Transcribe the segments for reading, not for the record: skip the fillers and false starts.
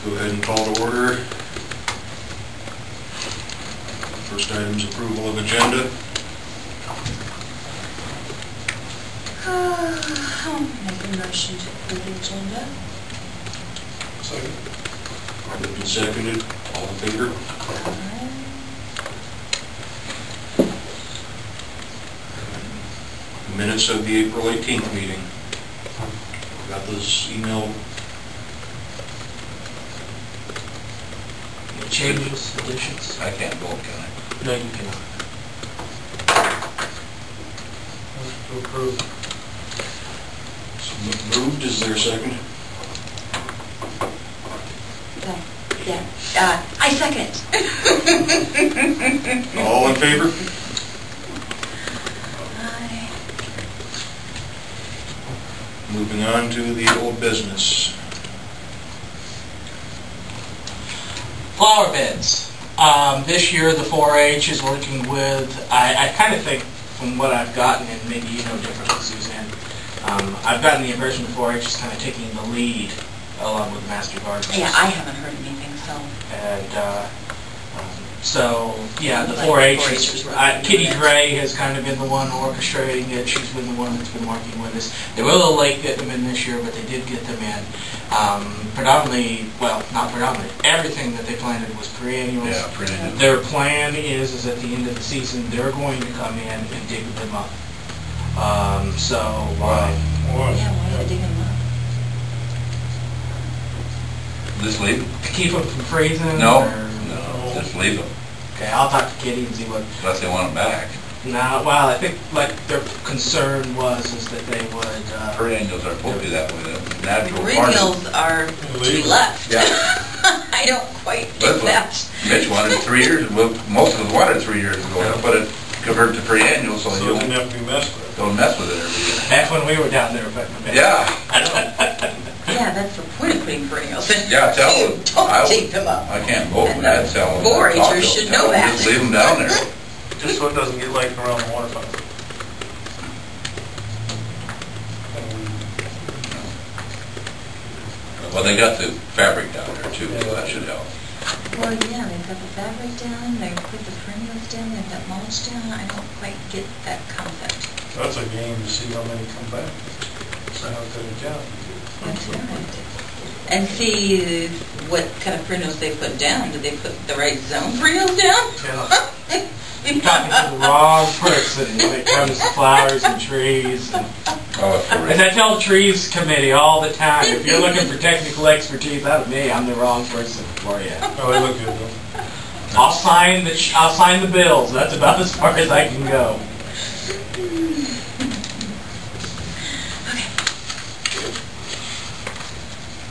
Go ahead and call to order. First item is approval of agenda. I'll make a motion to approve the agenda. Second. Moved and seconded. All in favor? Minutes of the April 18th meeting. Got those emailed. Any changes, additions? I can't vote, can I? No, you cannot. Motion to approve. So moved. Is there a second? Yeah. I second. All in favor? Aye. Moving on to the old business. Flower beds. This year the 4-H is working with, I kind of think from what I've gotten, and maybe you know differently, Suzanne, I've gotten the impression the 4-H is kind of taking the lead along with Master Gardeners. Yeah, I haven't heard anything, so. And so, yeah, the 4-H is, Kitty Gray has kind of been the one orchestrating it. She's been the one that's been working with us. They were a little late getting them in this year, but they did get them in. Predominantly, well, not predominantly, everything that they planted was perennials. Yeah, perennials. Their plan is at the end of the season, they're going to come in and dig them up. Wow. Yeah, why not dig them up? Just leave them? To keep them from freezing? No, or? no, just leave them. Okay, I'll talk to Kitty and see what. Unless they want them back. No, well, I think like their concern is that they would. Perennials are supposed to be that way. The natural Perennials are to be left. Yeah. I don't quite get that. Mitch wanted 3 years. Well, most of us wanted 3 years ago, but it converted to perennials, so you Doesn't have to be messed with. don't mess with it every year. Back when we were down there, but Yeah. Yeah, that's the point of putting perennials in. Yeah, tell them. You don't dig them up. I can't vote, And but I'd tell them. 4-Hers should know that. Just leave them down there. Just so it doesn't get like around the water fountain. Well, they got the fabric down there too, so that should help. Well, yeah, they've got the fabric down, they've put the perennials down, they've got mulch down. I don't quite get that concept. That's a game to see how many come back. See how good a job you do. That's right. And see what kind of perennials they put down. Did they put the right zone perennials down? Yeah. You're talking to the wrong person when it comes to flowers and trees. And I tell the trees committee all the time, if you're looking for technical expertise out of me, I'm the wrong person for you. Oh, they look good though. I'll sign the bills. That's about as far as I can go.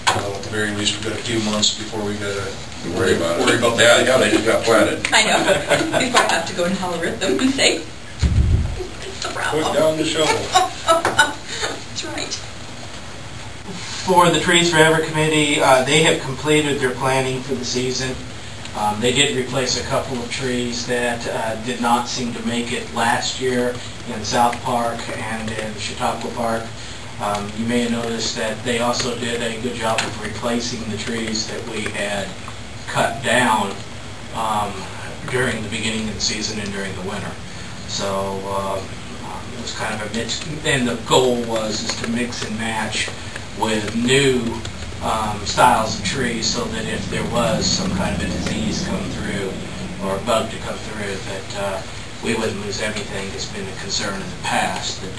Well, at the very least, we've got a few months before we gotta Worry about it. that. Yeah, they just got planted. I know. Before I have to go and holler at them and say, it's the problem. Put down the shovel. That's right. For the Trees Forever Committee, they have completed their planning for the season. They did replace a couple of trees that did not seem to make it last year in South Park and in Chautauqua Park. You may have noticed that they also did a good job of replacing the trees that we had cut down during the beginning of the season and during the winter. So it was kind of a mix, and the goal was to mix and match with new styles of trees so that if there was some kind of a disease come through or a bug to come through, that we wouldn't lose everything that's been a concern in the past. That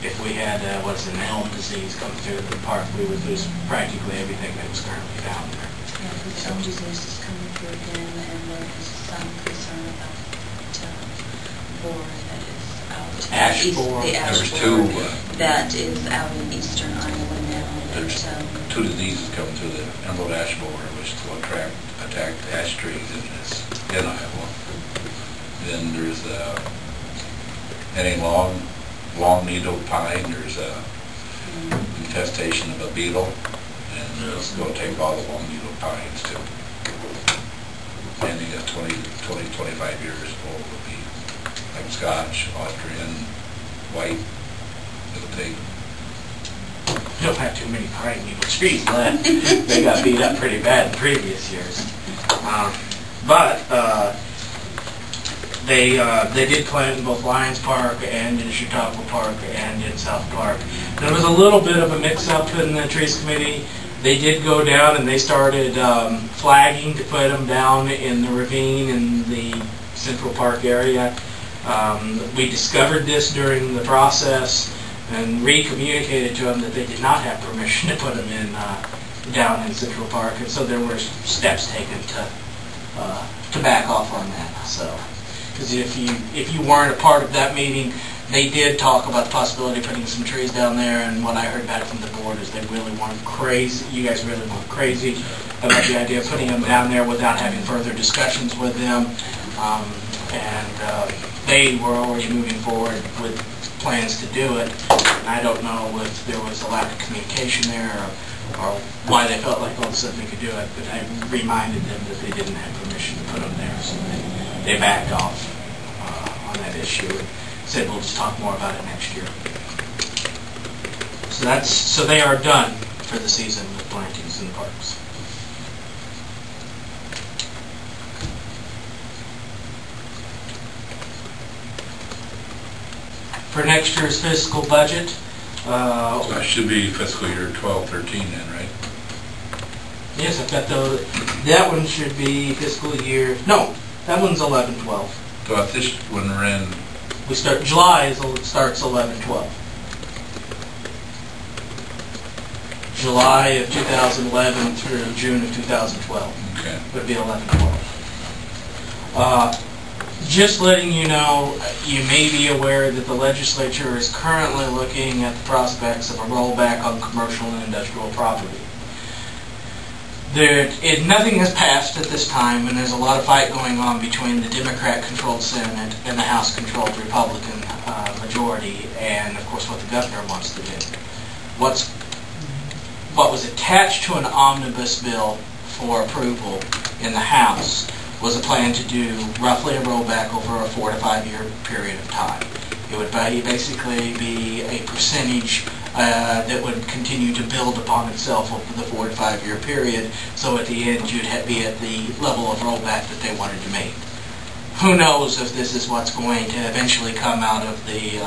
if we had what's an elm disease come through the park, we would lose practically everything that was currently down there. Yeah, the elm disease is coming through again, and there is some concern about borer that is out. Ash East, borer. the ash There's borer two. that is out in eastern Iowa now. There's two diseases coming through the emerald ash borer, which will attack ash trees in Iowa. Then there's any long needle pine. There's a infestation of a beetle, and it's going to take all the long needle pines too. And you got 20, 25 years old will be like Scotch, Austrian, white. It'll take We don't have too many primeval trees left. They got beat up pretty bad in previous years. They did plant in both Lions Park and in Chautauqua Park and in South Park. There was a little bit of a mix-up in the trees committee. They did go down and they started flagging to put them down in the ravine in the Central Park area. We discovered this during the process and re-communicated to them that they did not have permission to put them in down in Central Park, and so there were steps taken to back off on that. So, because if you weren't a part of that meeting, they did talk about the possibility of putting some trees down there, and what I heard back from the board is they really weren't crazy. You guys really weren't crazy about the idea of putting them down there without having further discussions with them, and they were already moving forward with plans to do it. And I don't know if there was a lack of communication there or why they felt like all of a sudden they could do it, but I reminded them that they didn't have permission to put them there, so they backed off on that issue and said we'll just talk more about it next year. So they are done for the season with plantings in the parks. For next year's fiscal budget, So that should be fiscal year 12-13 then, right? yes, I've got that one should be fiscal year, no, that one's 11-12. So if this one ran, We start, July starts 11-12. July of 2011 through June of 2012 okay. would be 11-12. Just letting you know, you may be aware that the legislature is currently looking at the prospects of a rollback on commercial and industrial property. Nothing has passed at this time, and there's a lot of fight going on between the Democrat-controlled Senate and the House-controlled Republican majority, and of course what the governor wants to do. What was attached to an omnibus bill for approval in the House was a plan to do roughly a rollback over a 4 to 5 year period of time. It would basically be a percentage that would continue to build upon itself over the 4 to 5 year period, so at the end you'd be at the level of rollback that they wanted to make. Who knows if this is what's going to eventually come out of the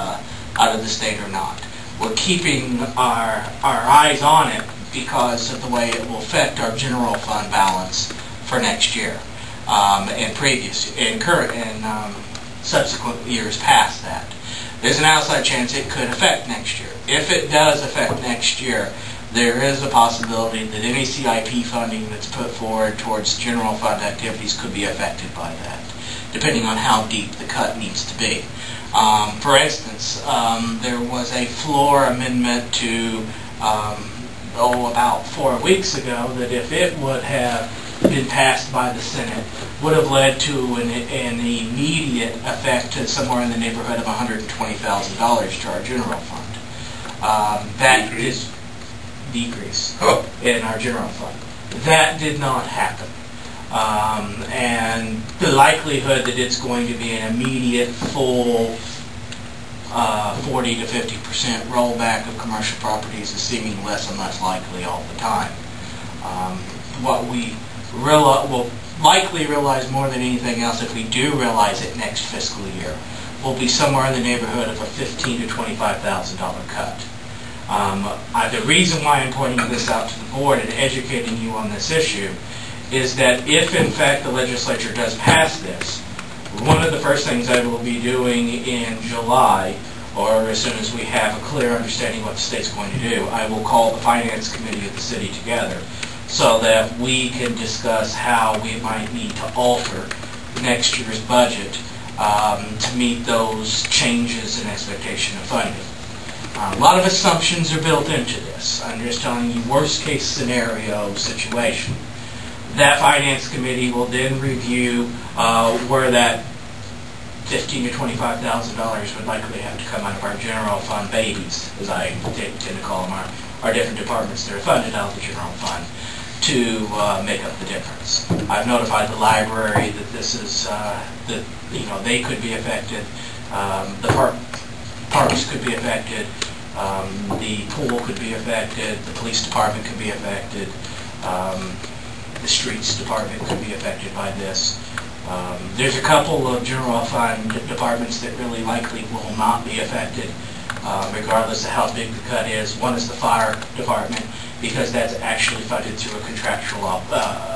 state or not. We're keeping our eyes on it because of the way it will affect our general fund balance for next year and current and subsequent years past that. There's an outside chance it could affect next year. If it does affect next year, there is a possibility that any CIP funding that's put forward towards general fund activities could be affected by that, depending on how deep the cut needs to be. For instance, there was a floor amendment to, about 4 weeks ago, that if it would have been passed by the Senate, would have led to an immediate effect to somewhere in the neighborhood of $120,000 to our general fund. That is decrease in our general fund. That did not happen. And the likelihood that it's going to be an immediate full 40 to 50% rollback of commercial properties is seeming less and less likely all the time. What we will likely realize more than anything else, if we do realize it next fiscal year, will be somewhere in the neighborhood of a $15,000 to $25,000 cut. The reason why I'm pointing this out to the board and educating you on this issue is that if in fact the legislature does pass this, one of the first things I will be doing in July, or as soon as we have a clear understanding what the state's going to do, I will call the Finance Committee of the city together so that we can discuss how we might need to alter next year's budget to meet those changes in expectation of funding. A lot of assumptions are built into this. I'm just telling you worst case scenario situation. That Finance Committee will then review where that $15,000 to $25,000 would likely have to come out of our general fund babies, as I tend to call them, our different departments that are funded out of the general fund, to make up the difference. I've notified the library that this is that they could be affected, the parks could be affected, The pool could be affected, the police department could be affected, the streets department could be affected by this. There's a couple of general fund departments that really likely will not be affected, regardless of how big the cut is. One is the fire department, because that's actually funded through a contractual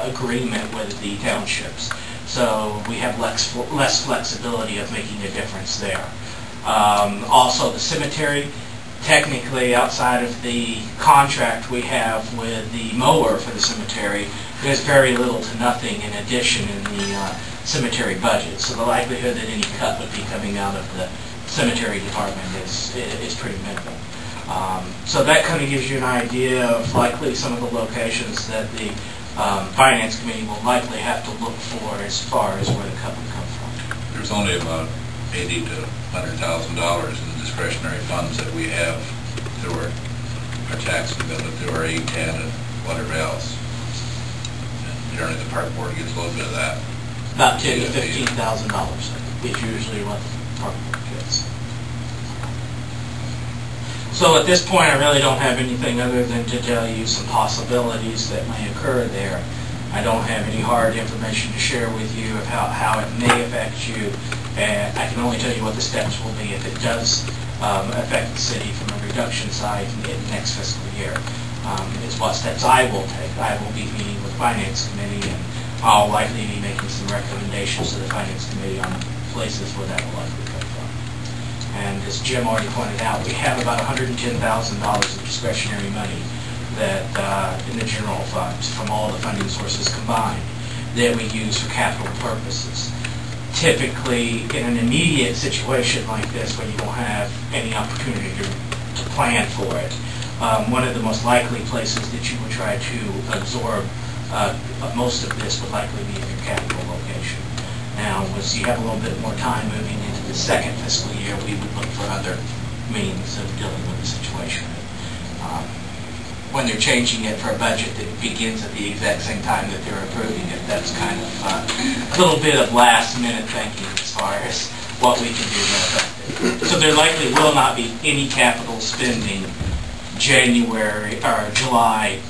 agreement with the townships. So we have less flexibility of making a difference there. Also the cemetery, technically outside of the contract we have with the mower for the cemetery, there's very little to nothing in addition in the cemetery budget. So the likelihood that any cut would be coming out of the cemetery department is pretty minimal. So that kind of gives you an idea of likely some of the locations that the Finance Committee will likely have to look for as far as where the cut would come from. There's only about $80,000 to $100,000 in the discretionary funds that we have through our tax commitment, through our 810 and whatever else. And generally the park board gets a little bit of that. About $10,000 to $15,000 is usually what the park board gets. So at this point, I really don't have anything other than to tell you some possibilities that may occur there. I don't have any hard information to share with you of how it may affect you. And I can only tell you what the steps will be if it does affect the city from a reduction side in the next fiscal year. It's what steps I will take. I will be meeting with the Finance Committee, and I'll likely be making some recommendations to the Finance Committee on places where that will likely come from. And as Jim already pointed out, we have about $110,000 of discretionary money that in the general fund from all the funding sources combined that we use for capital purposes. Typically, in an immediate situation like this, when you don't have any opportunity to plan for it, one of the most likely places that you would try to absorb most of this would likely be in your capital location. Now, as you have a little bit more time moving into the second fiscal year, we would look for other means of dealing with the situation. When they're changing it for a budget that begins at the exact same time that they're approving it, that's kind of a little bit of last-minute thinking as far as what we can do to affect it. So there likely will not be any capital spending January or July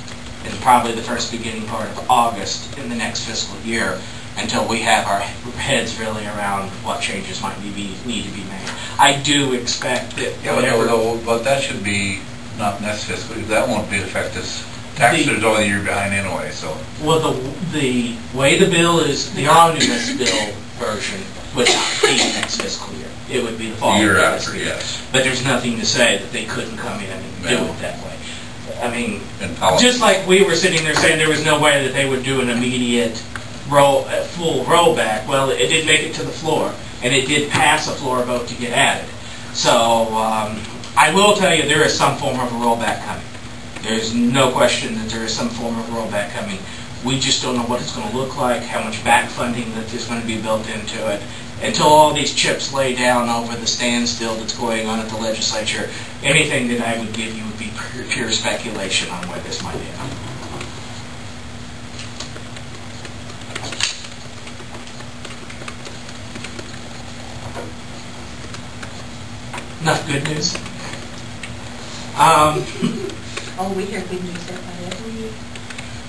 and probably the first beginning part of August in the next fiscal year until we have our heads really around what changes might need to be made. I do expect that but that should be not next fiscal year. That won't be effective. Taxes are only a year behind anyway, so. Well, the way the bill is, the omnibus bill version would not be next fiscal year. It would be the following year after, fiscal year. yes. But there's nothing to say that they couldn't come in and do it that way. I mean, just like we were sitting there saying there was no way that they would do an immediate full rollback. Well, it did make it to the floor, and it did pass a floor vote to get added. So I will tell you there is some form of a rollback coming. There's no question that there is some form of rollback coming. We just don't know what it's going to look like, how much back funding that is going to be built into it. Until all these chips lay down over the standstill that's going on at the legislature, anything that I would give you would be pure speculation on where this might end. Enough good news? Oh, we hear good news every week.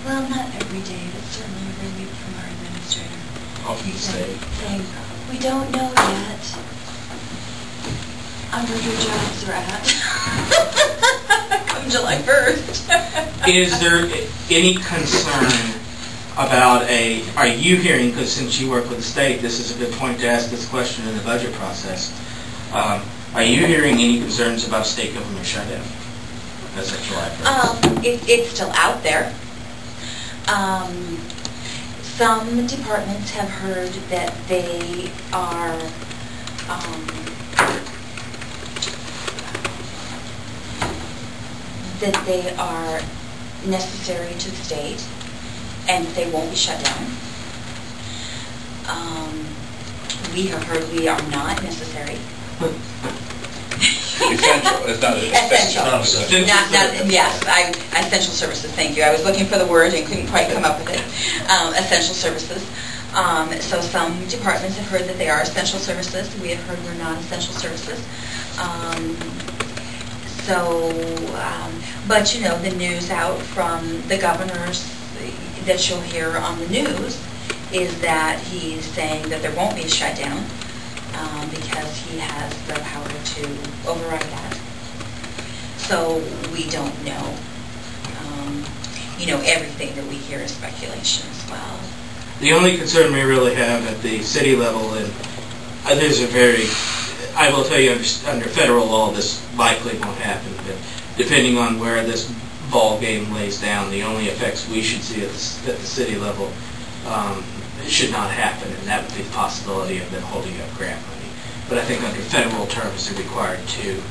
Well, not every day, but certainly every week from our administrator. Often say. Saying, we don't know yet where your jobs are at. Come July 1st. Is there any concern about are you hearing, because since you work with the state, this is a good point to ask this question in the budget process, are you hearing any concerns about state government shutdown as of July 1st? It's still out there. Some departments have heard that they are necessary to the state and they won't be shut down. We have heard we are not necessary. Essential. It's not essential. Essential services. Thank you. I was looking for the word and couldn't quite come up with it. Essential services. So some departments have heard that they are essential services. We have heard we're non-essential services. So, but you know, the news out from the governors that you'll hear on the news is that he's saying that there won't be a shutdown because he has the power to override that. So we don't know. You know, everything that we hear is speculation as well. The only concern we really have at the city level, and there's a very, I will tell you, under federal law, this likely won't happen, but depending on where this ball game lays down, the only effects we should see at the city level should not happen, and that would be the possibility of them holding up grant money. But I think under federal terms, they're required to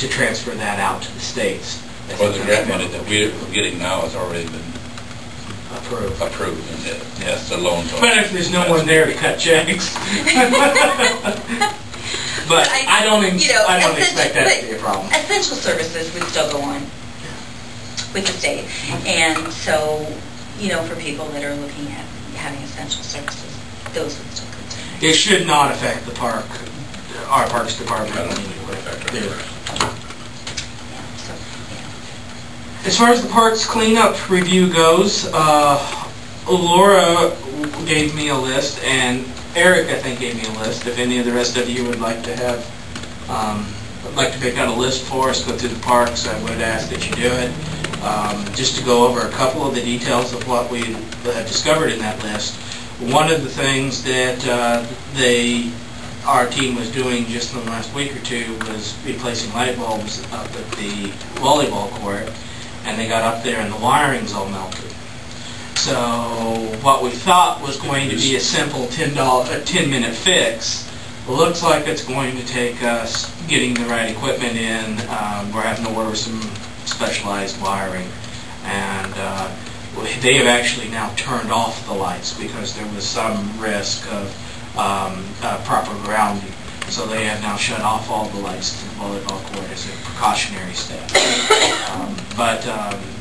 transfer that out to the states. Well, the grant money that we're getting now has already been approved, and yes, the loan. But if there's no one there to cut checks. But I don't expect that to be a problem. Essential services would still go on with the state. And so, you know, for people that are looking at having essential services, those would still continue. It should not affect the park, our Parks Department. I don't think it would affect our parks. As far as the parks cleanup review goes, Laura gave me a list, and Eric, I think, gave me a list. If any of the rest of you would like to have, like to pick out a list for us, go through the parks, I would ask that you do it. Just to go over a couple of the details of what we have discovered in that list. One of the things that our team was doing just in the last week or two was replacing light bulbs up at the volleyball court, and they got up there and the wiring's all melted. So what we thought was going to be a simple 10-minute fix looks like it's going to take us getting the right equipment in. We're having to order some specialized wiring, and they have actually now turned off the lights because there was some risk of proper grounding. So they have now shut off all the lights to the volleyball court as a precautionary step. But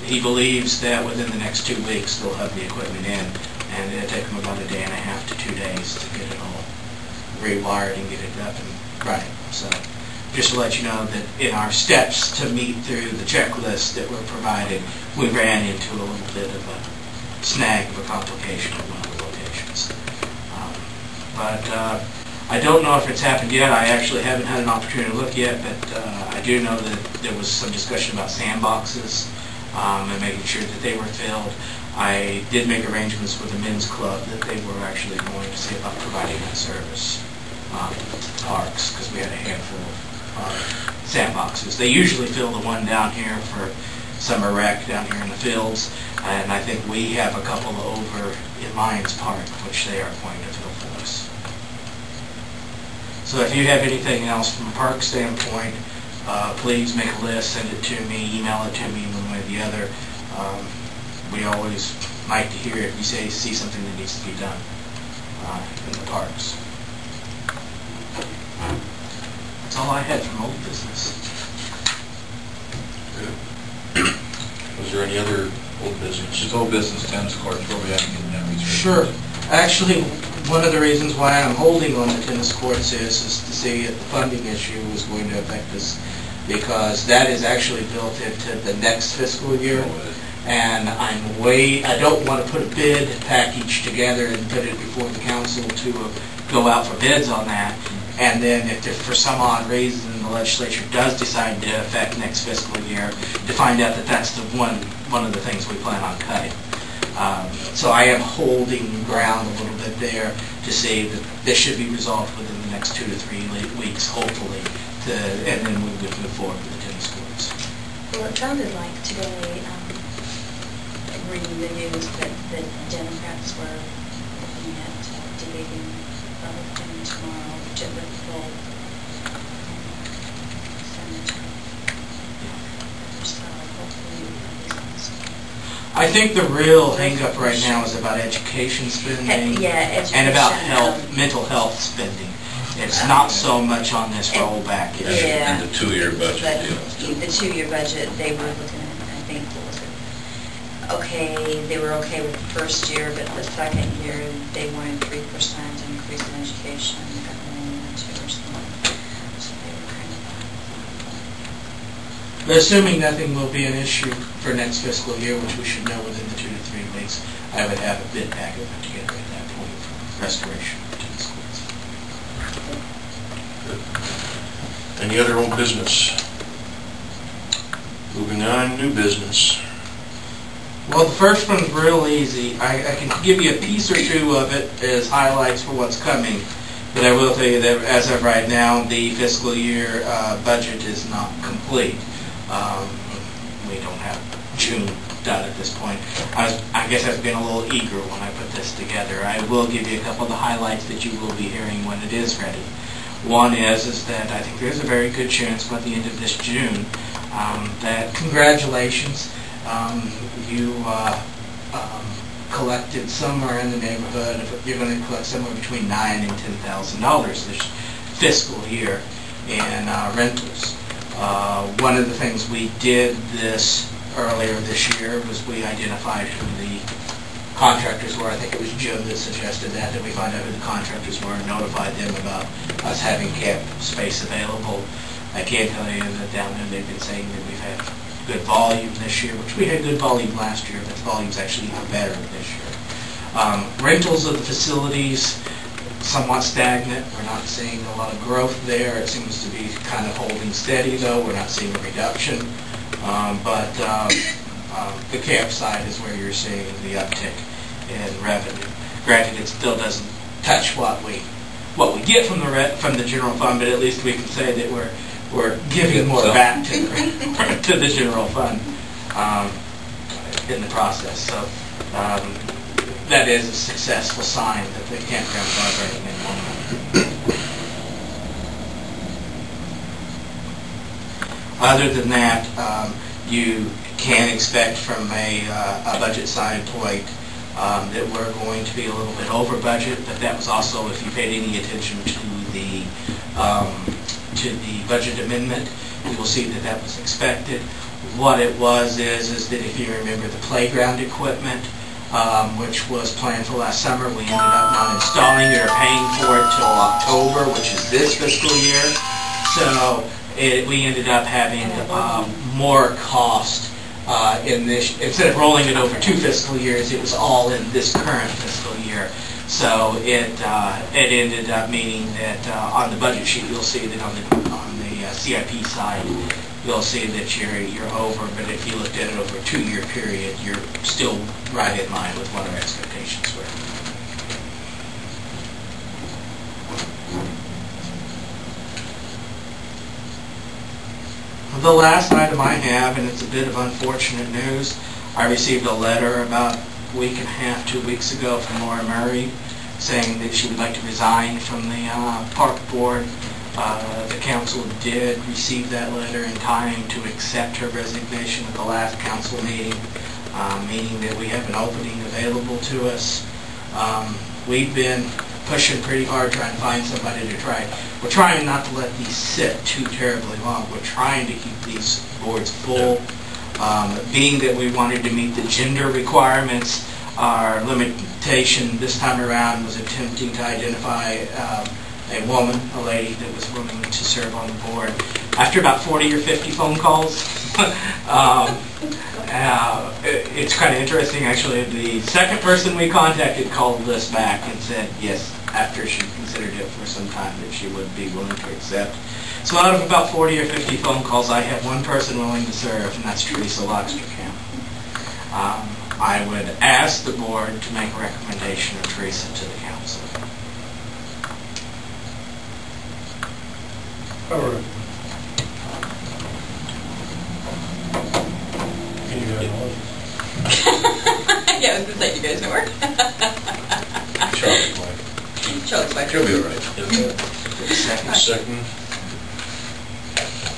he believes that within the next 2 weeks they'll have the equipment in, and it'll take them about a day and a half to 2 days to get it all rewired and get it up and running. So just to let you know that in our steps to meet through the checklist that were provided, we ran into a little bit of a snag of a complication at one of the locations. But I don't know if it's happened yet. I actually haven't had an opportunity to look yet, but I do know that there was some discussion about sandboxes and making sure that they were filled. I did make arrangements with the men's club that they were actually going to see about providing that service to the parks, because we had a handful of sandboxes. They usually fill the one down here for summer rec down here in the fields, and I think we have a couple over in Lions Park, which they are going to fill for us. So if you have anything else from a park standpoint, please make a list, send it to me, email it to me one way or the other. We always like to hear if you see something that needs to be done in the parks. That's all I had from old business. Good. Was there any other old business? Just old business, tennis courts, where we haven't given them research. Sure. Actually, one of the reasons why I'm holding on the tennis courts is to see if the funding issue is going to affect us, because that is actually built into the next fiscal year. And I don't want to put a bid package together and put it before the council to go out for bids on that. And then if for some odd reason the legislature does decide to affect next fiscal year, to find out that that's the one of the things we plan on cutting. So I am holding ground a little bit there to see that this should be resolved within the next 2 to 3 weeks, hopefully, and then we would move forward with the tennis courts. Well, it sounded like today, reading the news, that the Democrats were looking at debating Republican tomorrow, which it would full senator. So hopefully I think the real hang-up right now is about education spending and about mental health spending. It's not so much on this rollback issue. And the 2-year budget deal. The 2-year budget, they were looking at, I think, what was it? Okay, they were okay with the first year, but the second year they wanted 3% increase in education, $1.2 million or something. So they were kind of But assuming nothing will be an issue for next fiscal year, which we should know within the 2 to 3 weeks, I would have a bid packet put together at that point for restoration to the schools. Any other old business? Moving on, new business. Well, the first one's real easy. I can give you a piece or two of it as highlights for what's coming. But I will tell you that as of right now, the fiscal year budget is not complete. We don't have June done at this point. I guess I've been a little eager when I put this together. I will give you a couple of the highlights that you will be hearing when it is ready. One is that I think there's a very good chance by the end of this June that congratulations, you collected somewhere in the neighborhood of, you're going to collect somewhere between $9,000 and $10,000 this fiscal year in rentals. One of the things we did this earlier this year was we identified who the contractors were. I think it was Jim that suggested that we find out who the contractors were and notified them about us having camp space available. I can tell you that down there they've been saying that we've had good volume this year, which we had good volume last year, but the volume's actually even better this year. Rentals of the facilities, somewhat stagnant. We're not seeing a lot of growth there. It seems to be kind of holding steady, though. We're not seeing a reduction. But the camp side is where you're seeing the uptick in revenue. Granted, it still doesn't touch what we get from the general fund, but at least we can say that we're giving more back to the general fund in the process. So that is a successful sign that the campgrounds are bringing in more money. Other than that, you can expect from a budget side point that we're going to be a little bit over budget, but that was also, if you paid any attention to the budget amendment, you will see that that was expected. What it was is that if you remember the playground equipment, which was planned for last summer, we ended up not installing it or paying for it till October, which is this fiscal year. So we ended up having more cost in this. Instead of rolling it over 2 fiscal years, it was all in this current fiscal year. So it ended up meaning that on the budget sheet you'll see that on the CIP side you'll see that you're over, but if you looked at it over a 2-year period, you're still right in line with what our expectations were. The last item I have, and it's a bit of unfortunate news, I received a letter about a week and a half, 2 weeks ago from Laura Murray saying that she would like to resign from the park board. The council did receive that letter in time to accept her resignation at the last council meeting, meaning that we have an opening available to us. We've been pushing pretty hard trying to find somebody to try. We're trying not to let these sit too terribly long. We're trying to keep these boards full. Being that we wanted to meet the gender requirements, our limitation this time around was attempting to identify a woman, a lady that was willing to serve on the board. After about 40 or 50 phone calls, it's kind of interesting actually. The second person we contacted called us back and said yes, after she considered it for some time, that she would be willing to accept. So out of about 40 or 50 phone calls, I have one person willing to serve, and that's Teresa Loxterkamp. I would ask the board to make a recommendation of Teresa to the council. All right. Can you guys know? Yeah, I was going to say, you guys know her? Charlie's wife. Charlie's wife. She'll be all right. Second.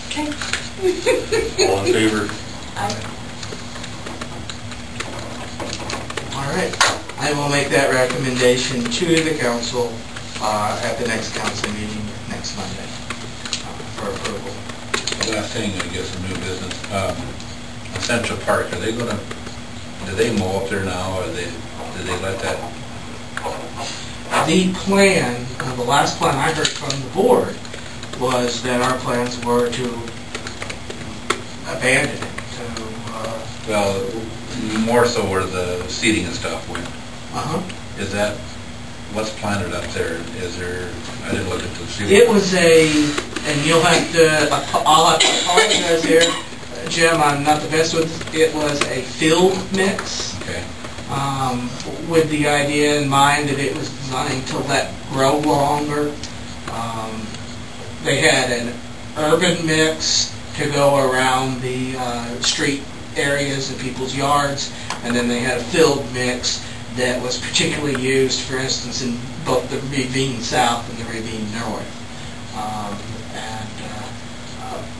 Okay. All in favor? All right. I will make that recommendation to the council at the next council meeting next Monday for approval. Last thing, I guess, in new business, Central Park, are they gonna, do they mow up there now, or did they let that? The plan, the last plan I heard from the board was that our plans were to abandon it to, Well, more so where the seating and stuff went. Is that, what's planted up there? Is there, I didn't look at the seating. it was and you'll have to, I'll have to apologize here, Jim, I'm not the best with, it was a field mix. Okay. With the idea in mind that it was designed to let grow longer. They had an urban mix to go around the street areas and people's yards, and then they had a field mix that was particularly used, for instance, in both the ravine south and the ravine north.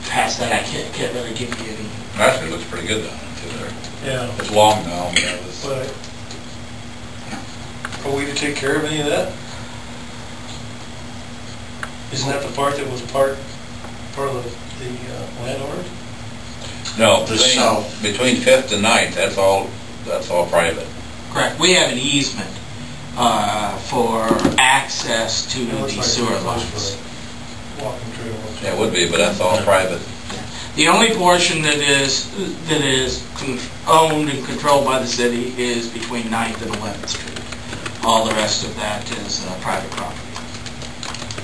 Past that, I can't really give you any. Actually, it looks pretty good down through there. Yeah. It's long now, but that was. But are we to take care of any of that? Isn't that the part that was part of the landowner? No, The south. between 5th and 9th, that's all private. Correct. We have an easement for access to the sewer lines. Walking trail. Yeah, it would be, but that's all private. The only portion that is owned and controlled by the city is between 9th and 11th Street. All the rest of that is private property.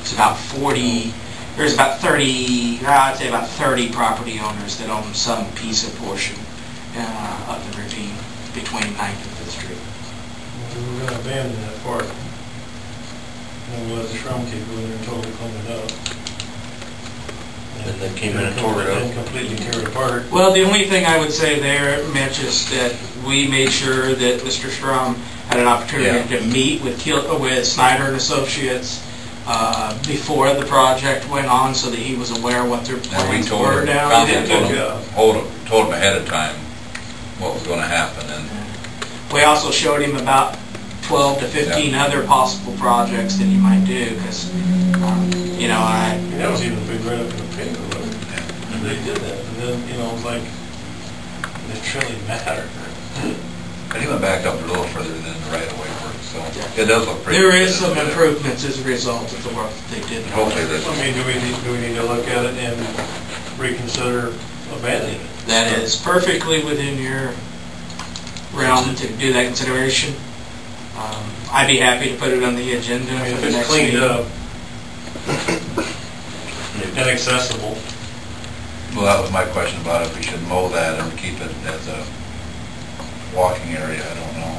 It's about 40, there's about 30, I'd say about 30 property owners that own some piece or portion of the ravine between 9th and 5th Street. We were going to abandon that part. And we'll let the Shrum keep going there and totally clean it up. And they came in and tore it up. And completely tear it apart. Well, the only thing I would say there, Mitch, is that we made sure that Mr. Strom had an opportunity to meet with Snyder and Associates before the project went on, so that he was aware what their plans were down there. Told him ahead of time what was going to happen, and we also showed him about 12 to 15 other possible projects that he might do, because that was even big right up in the paper, wasn't it? And they did that, and then, it's like, it really mattered. he went back up a little further than the right-of-way work, so it does look pretty. There is some improvements as a result of the work that they did. Hopefully this. I mean, do we need to look at it and reconsider abandoning it? That is perfectly within your realm to do that consideration. I'd be happy to put it on the agenda I mean, for if the it's next cleaned meeting. up and accessible. Well, that was my question about if we should mow that and keep it as a walking area. I don't know.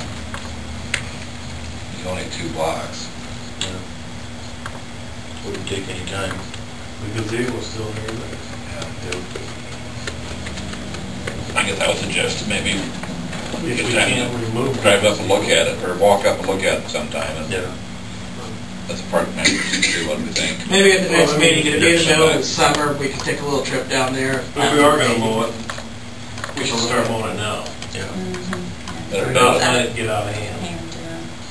It's only 2 blocks. Wouldn't take any time. The gazebo's still there, but I guess I would suggest maybe if we can't remove it. drive up and look at it, or walk up and look at it sometime. And Yeah. That's a park member, see what we think. Maybe at the next Well, I mean, meeting, it'll be in the middle of the summer, we can take a little trip down there. But if we are going to mow it, we should start mowing it now. Yeah. Better Not not let it get out of hand.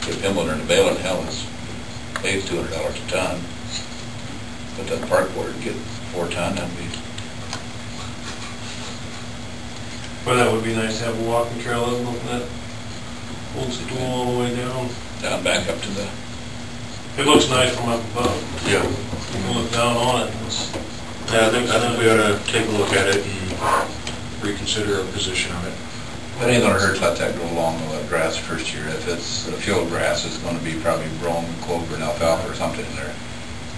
get Pimble in the bail and hell is pays $200 a ton. Put that park board and get 4 ton, that'd be. But that would be nice to have a walking trail, looking at Old School all the way down. Down back up to the. It looks nice from up above. Yeah. You can look down on it. I think we ought to take a look at it and reconsider our position on it. It ain't gonna hurt to let that grow along with that grass first year. If it's field grass, it's gonna be probably brome, clover, and alfalfa or something in there.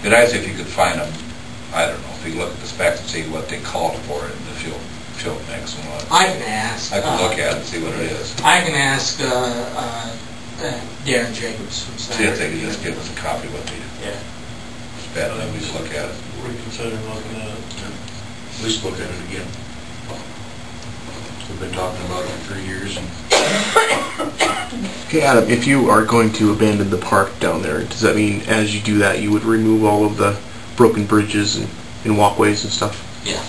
It'd be nice if you could find them, I don't know, if you look at the specs and see what they called for in the field mix and what. I can ask. I can look at it and see what it is. I can ask Darren Jacobs from See if Snyder. they can just give us a copy of what they Yeah. spec, and then we just look at it. Reconsider looking at it. At least look at it again. We've been talking about it for 3 years. And Okay, Adam, if you are going to abandon the park down there, does that mean as you do that you would remove all of the broken bridges and walkways and stuff? Yeah.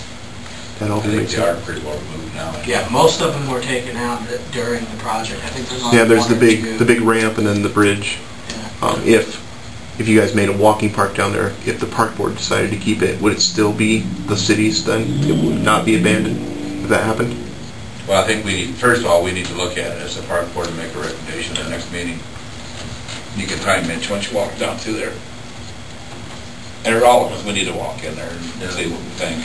That all I think makes they are sense? pretty well removed now. Yeah, most of them were taken out during the project. I think there's only Yeah, there's one or two. the big ramp and then the bridge. Yeah. If you guys made a walking park down there, if the park board decided to keep it, would it still be the city's then? It would not be abandoned if that happened? Well, I think first of all, we need to look at it as a park board and make a recommendation at the next meeting. You can time Mitch once you walk down through there. And all of us, we need to walk in there and see what we think.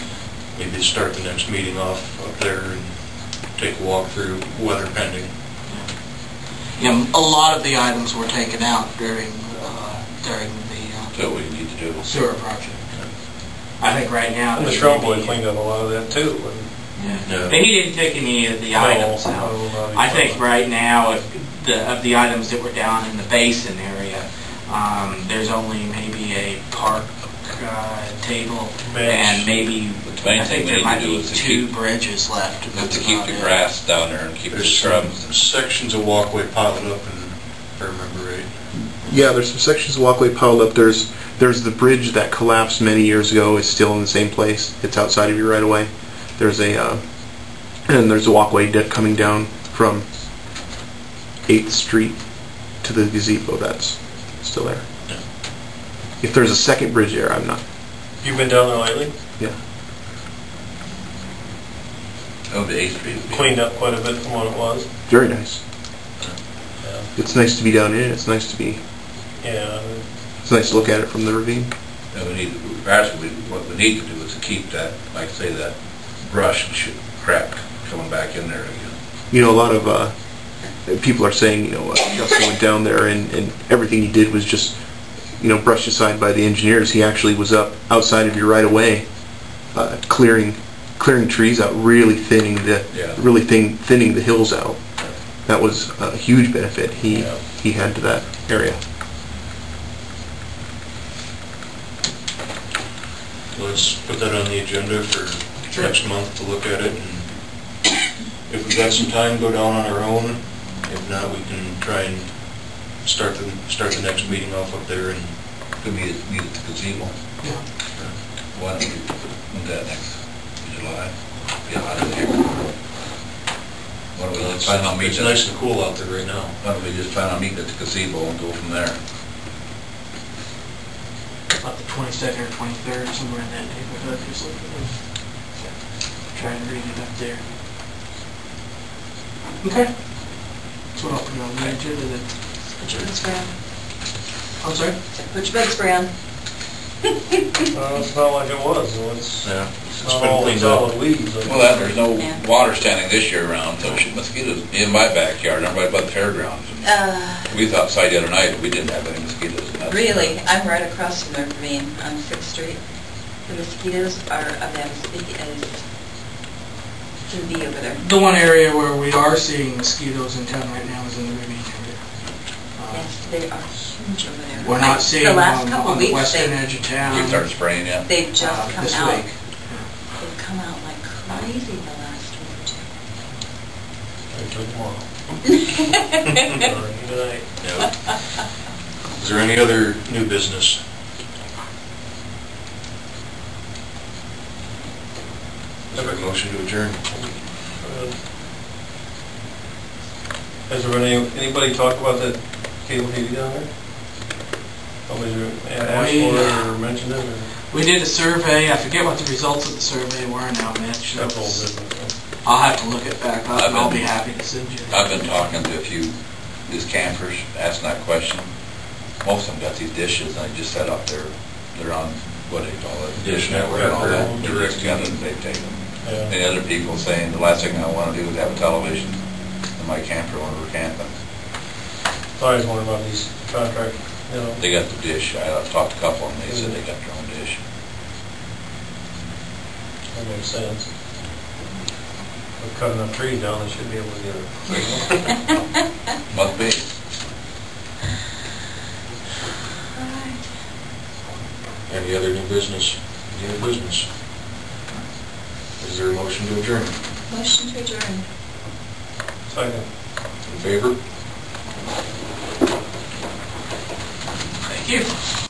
maybe start the next meeting off up there and take a walk through, weather pending. Yeah, a lot of the items were taken out during So we need to do. the sewer project. I think right now. And the Trump boy cleaned up a lot of that too. Yeah. And he didn't take any of the items out. I think right now, of the items that were down in the basin area, there's only maybe a park table and maybe main I thing think we there need might to do be is to 2 keep- bridges left. Have to keep the grass down there and keep the There's some shrubs. sections of walkway piled up, and if I remember right. Yeah, there's some sections of walkway piled up. There's the bridge that collapsed many years ago. It's still in the same place. It's outside of your right of way. There's a walkway coming down from 8th Street to the gazebo. That's still there. Yeah. If there's a second bridge there, I'm not. You've been down there lately? Yeah. Oh, the 8th Street. Cleaned up quite a bit from what it was. Very nice. Yeah. It's nice to be down in it. It's nice to be. Yeah. It's nice to look at it from the ravine. And what we need to do is to keep that, like say, that brush and crap coming back in there again. You know, a lot of people are saying, Justin went down there and everything he did was just, brushed aside by the engineers. He actually was up outside of your right of way, clearing trees out, really thinning the hills out. That was a huge benefit he had to that area. Let's put that on the agenda for next month to look at it, and if we've got some time, go down on our own. If not, we can try and start the next meeting off up there. And We meet at the gazebo. Yeah. Why don't we do that next July? Get out of there. Why don't we just plan on meeting? It's nice and cool out there right now. Why don't we just plan on meeting at the gazebo and go from there? About the 22nd or 23rd, somewhere in that neighborhood. Just looking at try and read it up there. Okay. So I'll put it on the agenda then. Put your bed spray on. I'm sorry? Put your bed spray on. It's not like it was. It's Yeah, it's it's not been all cleaned up. solid weeds. Well, there's no Yeah. water standing this year around, so mosquitoes in my backyard, and right by the fairgrounds. We thought outside the other night that we didn't have any mosquitoes. and that's- Really, I'm right across from the ravine on 6th Street. The mosquitoes are about as big as can be over there. The one area where we are seeing mosquitoes in town right now is in the ravine area. Yes, they are huge over there. We're not seeing the last them couple on the weeks, western edge of town. You start spraying yet? they've just come this out. week. They've come out like crazy the last week Until tomorrow. Or tonight. Yeah. Is there any other new business? Is there a motion to adjourn? Has there been anybody talk about that cable TV down there? Nobody's asked for it or mentioned it? Or? We did a survey. I forget what the results of the survey were now, Mitch. That's all business. I'll have to look it back up. I'll be happy to send you. I've been talking to a few these campers, asking that question. Most of them got these dishes, and they just set up they're on, what do you call it? Dish network and all or that. They're direct just got it, they take them. Yeah. And other people saying, the last thing I want to do is have a television in my camper when we're camping. I always wonder about these contract, They got the dish. I talked to a couple, and they said they got their own dish. that makes sense. We're cutting up trees down, they should be able to get it. Must be. Any other new business? Any other business? Is there a motion to adjourn? Motion to adjourn. Second. In favor? Thank you.